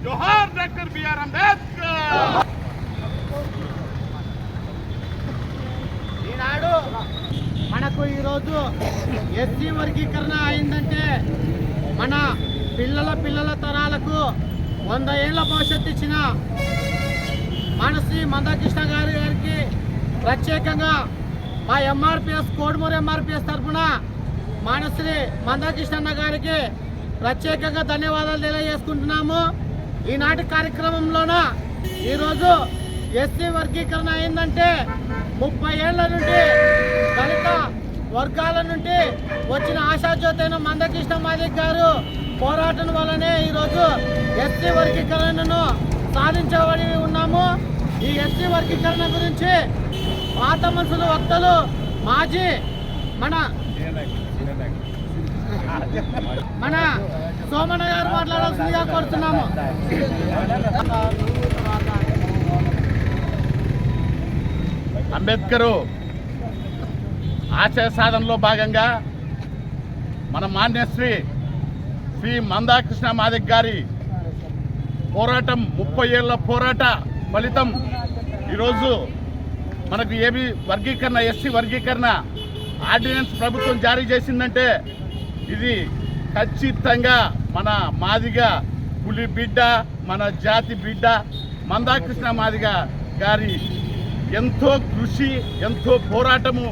जोहार doctor B R. Ambedkar. ఈనాడు మనకు ఈరోజు ఎస్సీ వర్గీకరణ అయిందంటే మన పిల్లల తరాలకు 100 ఏళ్ల భవిష్యత్తు ఇచ్చిన మానసి మందాకృష్ణ గారికి ప్రత్యేకంగా మా ఎంఆర్పిఎస్ కోడుమూరు ఎంఆర్పిఎస్ తరఫున మానసి మందాకృష్ణ గారికి ప్రత్యేకంగా ధన్యవాదాలు తెలియజేసుకుంటున్నాము. ఈనాటి కార్యక్రమంలోన ఈరోజు ఎస్సీ వర్గీకరణ అయిందంటే 30 ఏళ్ల నుండి దళిత వర్గాల నుండి వచ్చిన ఆశాజ్యోతి అయిన మందకృష్ణ మాదిక్ గారు పోరాటం వల్లనే ఈరోజు ఎస్సీ వర్గీకరణను సాధించబడి ఉన్నాము. ఈ ఎస్సీ వర్గీకరణ గురించి పాత మనుషుల వక్తలు మాజీ మన సోమన్న గారు మాట్లాడాల్సిందిగా కోరుతున్నాము. అంబేద్కర్ ఆశయ సాధనలో భాగంగా మన మాన్యశ్రీ శ్రీ మందాకృష్ణ మాదిక్ గారి పోరాటం 30 ఏళ్ల పోరాట ఫలితం ఈరోజు మనకు ఏబీ వర్గీకరణ ఎస్సీ వర్గీకరణ ఆర్డినెన్స్ ప్రభుత్వం జారీ చేసిందంటే ఇది ఖచ్చితంగా మన మాదిగ పులి బిడ్డ మన జాతి బిడ్డ మందాకృష్ణ మాదిగ గారి ఎంతో కృషి ఎంతో పోరాటము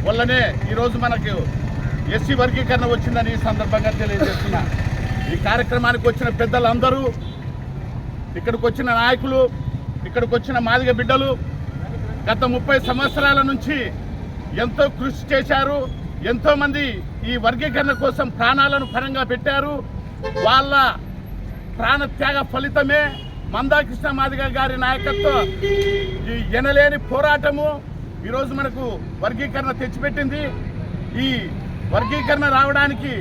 వల్లనే ఈరోజు మనకు ఎస్సీ వర్గీకరణ వచ్చిందని ఈ సందర్భంగా తెలియజేస్తున్నా. ఈ కార్యక్రమానికి వచ్చిన పెద్దలందరూ, ఇక్కడికి వచ్చిన నాయకులు, ఇక్కడికి వచ్చిన మాదిగ బిడ్డలు గత 30 సంవత్సరాల నుంచి ఎంతో కృషి చేశారు. ఎంతోమంది ఈ వర్గీకరణ కోసం ప్రాణాలను పరంగా పెట్టారు. వాళ్ళ ప్రాణత్యాగ ఫలితమే మందాకృష్ణ మాదిగ గారి నాయకత్వం ఈ ఎనలేని పోరాటము ఈరోజు మనకు వర్గీకరణ తెచ్చిపెట్టింది. ఈ వర్గీకరణ రావడానికి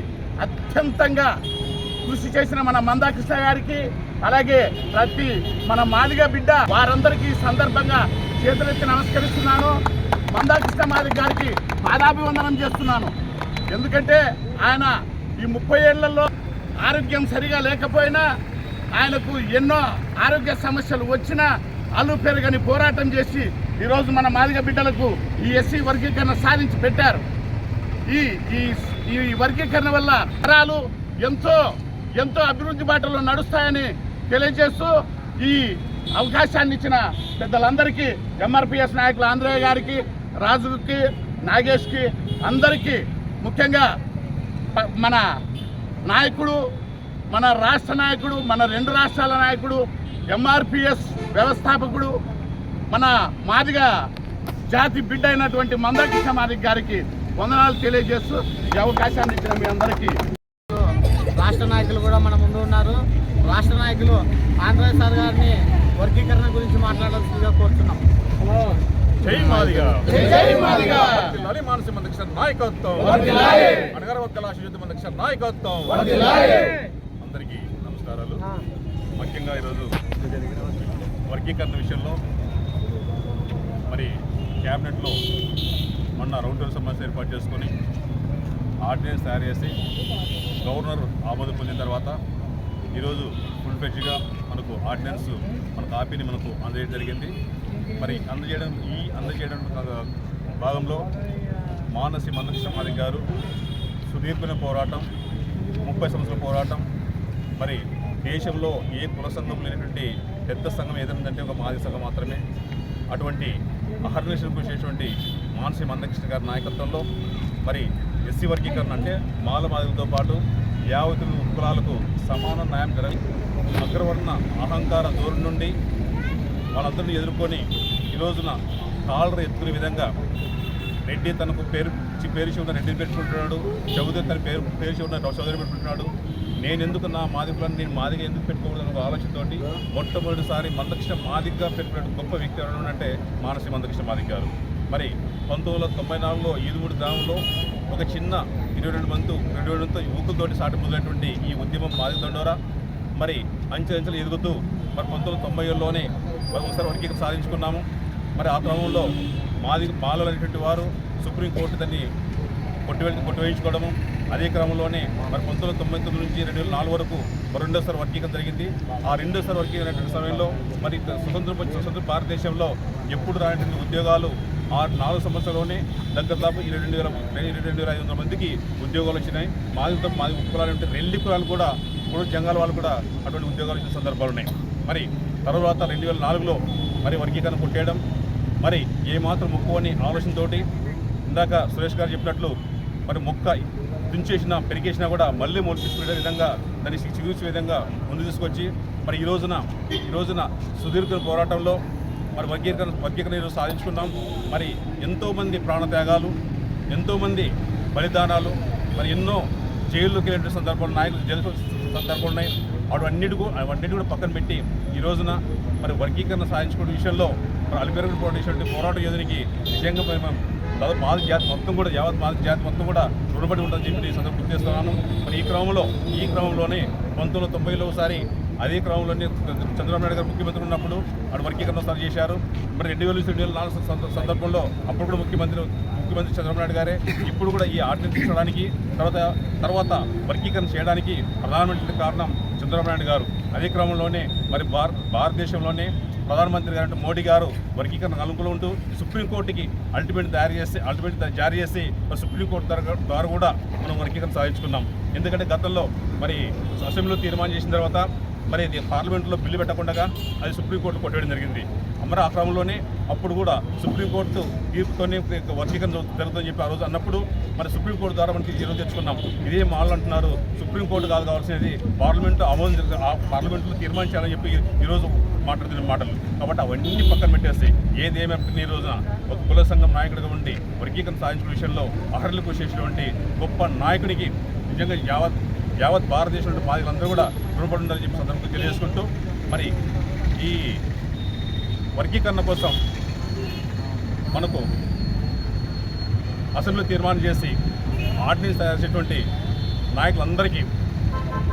అత్యంతంగా కృషి చేసిన మన మందాకృష్ణ గారికి, అలాగే ప్రతి మన మాదిగ బిడ్డ వారందరికీ సందర్భంగా చేతులెత్తి నమస్కరిస్తున్నాను. మందాకృష్ణ మాదిగ గారికి పాదాభివందనం చేస్తున్నాను. ఎందుకంటే ఆయన ఈ 30 ఏళ్లలో ఆరోగ్యం సరిగా లేకపోయినా, ఆయనకు ఎన్నో ఆరోగ్య సమస్యలు వచ్చినా అల్లు పెరగని పోరాటం చేసి ఈరోజు మన మాదిగ బిడ్డలకు ఈ ఎస్సీ వర్గీకరణ సాధించి పెట్టారు. ఈ వర్గీకరణ వల్ల తరాలు ఎంతో అభివృద్ధి బాటలో నడుస్తాయని తెలియజేస్తూ ఈ అవకాశాన్ని ఇచ్చిన పెద్దలందరికీ, ఎంఆర్పిఎస్ నాయకులు ఆంధ్రయ్య గారికి, రాజుకి, నాగేష్కి, అందరికీ, ముఖ్యంగా మన నాయకుడు, మన రాష్ట్ర నాయకుడు, మన 2 రాష్ట్రాల నాయకుడు, ఎంఆర్పిఎస్ వ్యవస్థాపకుడు, మన మాదిగ జాతి బిడ్డ అయినటువంటి మందాకృష్ణ మాదిగ గారికి వందనాలు తెలియజేస్తూ ఈ అవకాశాన్ని ఇచ్చిన మీ అందరికీ. రాష్ట్ర నాయకులు కూడా మన ముందు ఉన్నారు. రాష్ట్ర నాయకులు ఆంధ్రయ్య సార్ గారిని వర్గీకరణ గురించి మాట్లాడాల్సిందిగా కోరుతున్నాం. జై మాదిగ, జై మాదిగ. మానసి మందకృష్ణ నాయకత్వం, అనగర వర్గాల ఆశాజ్యోతి మందకృష్ణ నాయకత్వం. అందరికీ నమస్కారాలు. ముఖ్యంగా ఈరోజు వర్గీకరణ విషయంలో మరి క్యాబినెట్లో మొన్న రౌండ్ టేబుల్ సమావేశం ఏర్పాటు చేసుకొని ఆర్డినెన్స్ తయారు చేసి గవర్నర్ ఆమోదం పొందిన తర్వాత ఈరోజు ఫుల్ ఫ్లెడ్జ్గా మనకు ఆర్డినెన్స్ మన కాపీని మనకు అందజేయడం జరిగింది. మరి అందజేయడం భాగంలో మానసి మందకృష్ణ మాదిగ గారు సుదీర్ఘమైన పోరాటం, 30 సంవత్సరాల పోరాటం. మరి దేశంలో ఏ కుల సంఘం లేనటువంటి పెద్ద సంఘం ఏదంటే ఒక మాదిగ సంఘం మాత్రమే. అటువంటి అహర్నిశలు కృషి చేసేటువంటి మానసి మందకృష్ణ గారి నాయకత్వంలో మరి ఎస్సీ వర్గీకరణ అంటే మాల మాదిలతో పాటు యావత్ కులాలకు సమాన న్యాయం జరగాలి. అగ్రవర్ణ అహంకార ధోరణి నుండి వాళ్ళందరినీ ఎదుర్కొని ఈ రోజున కాలర్ ఎత్తుకునే విధంగా రెడ్డి తనకు పేరు ఉన్న రెడ్డిని పెట్టుకుంటున్నాడు, చౌదరి తన పేరు ఉన్న చౌదరి పెట్టుకుంటున్నాడు. నేను ఎందుకు నా మాదికులను నేను మాదిగా ఎందుకు పెట్టుకోకూడదు ఒక ఆలోచనతోటి మొట్టమొదటిసారి మందకృష్ణ మాదిగ్గా పెట్టుకునే గొప్ప వ్యక్తి ఎవరు అంటే మానసి మందకృష్ణ మాదిగ్ గారు. మరి 1994లో ఈదుమూడి గ్రామంలో ఒక చిన్న 22 మంది యువకులతోటి సాటి మొదలైనటువంటి ఈ ఉద్యమం మాదిగ దండోరా మరి అంచెలంచెలు ఎదుగుతూ మరి 1990లోనే ఒకసారి వర్గీకరణ సాధించుకున్నాము. మరి ఆ క్రమంలో మాలలు అనేటువంటి వారు సుప్రీంకోర్టు దాన్ని కొట్టివేయించుకోవడము, అదే క్రమంలోనే మరి 1999 నుంచి 2004 వరకు రెండోసారి వర్గీకరణ జరిగింది. ఆ రెండోసారి వర్గీకరణ సమయంలో మరి స్వతంత్ర భారతదేశంలో ఎప్పుడు రానటువంటి ఉద్యోగాలు ఆ 4 సంవత్సరాల్లోనే దగ్గరదాపు 22,500 మందికి ఉద్యోగాలు వచ్చినాయి. మాది కులాలు ఉంటే రెల్లి కులాలు కూడా ఇప్పుడు జంగాల వాళ్ళు కూడా అటువంటి ఉద్యోగాలు ఇచ్చిన సందర్భాలు ఉన్నాయి. మరి తర్వాత 2004లో మరి వర్గీకరణ కొట్టేయడం మరి ఏమాత్రం మొక్కువని ఆలోచనతోటి ఇందాక సురేష్ గారు చెప్పినట్లు మరి మొక్క తుంచేసినా పెరిగేసినా కూడా మళ్ళీ మొలిపించుకునే విధంగా దాన్ని చిగుర్చే విధంగా ముందు తీసుకొచ్చి మరి ఈ రోజున సుదీర్ఘ పోరాటంలో మరి వర్గీకరణ ఈరోజు సాధించుకున్నాం. మరి ఎంతోమంది ప్రాణత్యాగాలు, ఎంతోమంది బలిదానాలు, మరి ఎన్నో జైల్లోకి వెళ్ళే సందర్భాలు, నాయకులు జైలు సందర్భాలు ఉన్నాయి. అవన్నిటి కూడా పక్కన పెట్టి ఈ రోజున మరి వర్గీకరణ సాధించుకునే విషయంలో మరి అలిపెరుగుడు పోరాట యోధునికి నిజంగా మాది జాతి మొత్తం కూడా యావత్ మాది జాతి మొత్తం కూడా రుణపడి ఉంటుందని చెప్పి సందర్భం గుర్తు చేస్తున్నాను. మరి ఈ క్రమంలోనే 1990లో ఒకసారి అదే క్రమంలోనే చంద్రబాబు నాయుడు గారు ముఖ్యమంత్రి ఉన్నప్పుడు అటు వర్గీకరణ స్టార్ట్ చేశారు. మరి 2004 సందర్భంలో అప్పుడు కూడా ముఖ్యమంత్రి చంద్రబాబు నాయుడు గారే. ఇప్పుడు కూడా ఈ ఆర్డినెన్స్ తీసుకోవడానికి తర్వాత వర్గీకరణ చేయడానికి ప్రధానమంత్రి కారణం చంద్రబాబు నాయుడు గారు. అదే క్రమంలోనే మరి భారతదేశంలోనే ప్రధానమంత్రి గారు మోడీ గారు వర్గీకరణ అనుకూలం ఉంటూ సుప్రీంకోర్టుకి అల్టిమేట్ జారీ చేసి సుప్రీంకోర్టు ద్వారా కూడా మనం వర్గీకరణ సాధించుకున్నాం. ఎందుకంటే గతంలో మరి అసెంబ్లీలో తీర్మానం చేసిన తర్వాత మరి పార్లమెంట్లో బిల్లు పెట్టకుండా అది సుప్రీంకోర్టు కొట్టేయడం జరిగింది. మరి ఆ క్రమంలోనే అప్పుడు కూడా సుప్రీంకోర్టు తీర్పుతోనే వర్గీకరణ జరుగుతుందని చెప్పి ఆ రోజు అన్నప్పుడు మరి సుప్రీంకోర్టు ద్వారా మనకి ఈరోజు తెచ్చుకున్నాం. ఇదే మాటలు అంటున్నారు, సుప్రీంకోర్టు కావాల్సినది పార్లమెంట్లో తీర్మానించాలని చెప్పి ఈరోజు మాట్లాడుతున్న మాటలు. కాబట్టి అవన్నీ పక్కన పెట్టేసి ఏదేమైనా ఈ రోజున ఒక కుల సంఘం నాయకుడిగా ఉండి వర్గీకరణ సాధించిన విషయంలో అర్హులు కృషి చేసినటువంటి గొప్ప నాయకుడికి నిజంగా యావత్ భారతదేశంలో మాదిగలందరూ కూడా రుణపడి ఉండాలని చెప్పి సందర్భంగా తెలియజేసుకుంటూ మరి ఈ వర్గీకరణ కోసం మనకు అసెంబ్లీ తీర్మానం చేసి ఆర్డినెన్స్ తయారు చేసేటువంటి నాయకులందరికీ,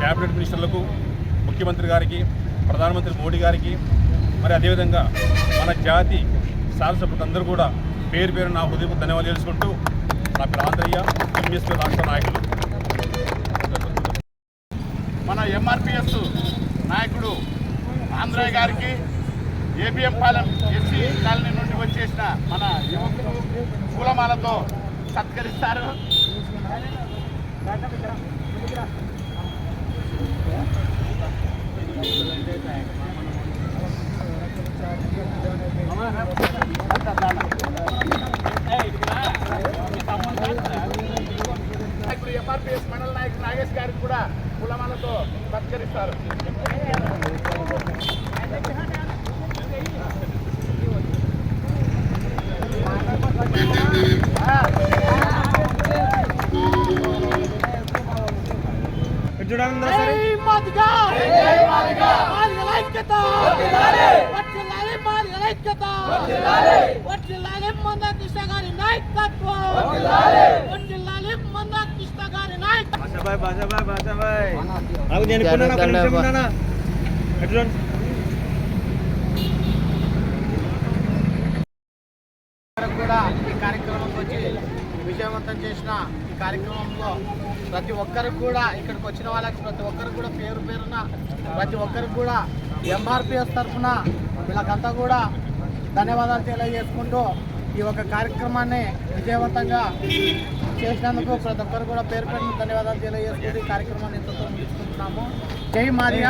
క్యాబినెట్ మినిస్టర్లకు, ముఖ్యమంత్రి గారికి, ప్రధానమంత్రి మోడీ గారికి, మరి అదేవిధంగా మన జాతి శాసనసభ్యులందరూ కూడా పేరు నా హృదయపు ధన్యవాదాలు తెలుసుకుంటూ నా పేరు ఆంధ్రయ్య, ఎంఎస్పీ రాష్ట్ర నాయకులు. మన ఎంఆర్పిఎస్ నాయకుడు ఆంధ్రయ్య గారికి ఏబిఎం పాలెం ఎస్సీ కాలనీ నుండి వచ్చేసిన మన యువకులు పూలమాలతో సత్కరిస్తారు. నాయకుడు ఎంఆర్పిఎస్ మండల నాయకుడు నాగేష్ గారికి కూడా పూలమాలతో సత్కరిస్తారు. కూడా ఈ కార్యక్రమంకి వచ్చి విజయవంతం చేసిన ఈ కార్యక్రమంలో ప్రతి ఒక్కరికి కూడా ఇక్కడికి వచ్చిన వాళ్ళకి ప్రతి ఒక్కరికి కూడా పేరున ప్రతి ఒక్కరికి కూడా ఎంఆర్పిఎస్ తరఫున వీళ్ళకంతా కూడా ధన్యవాదాలు తెలియజేసుకుంటూ ఈ ఒక కార్యక్రమాన్ని విజయవంతంగా చేసినందుకు ప్రతి ఒక్కరు కూడా పేరు ధన్యవాదాలు తెలియజేసుకుంటూ ఈ కార్యక్రమాన్ని ఎంతో ముగించుకుంటున్నాము. జై మాదిగ.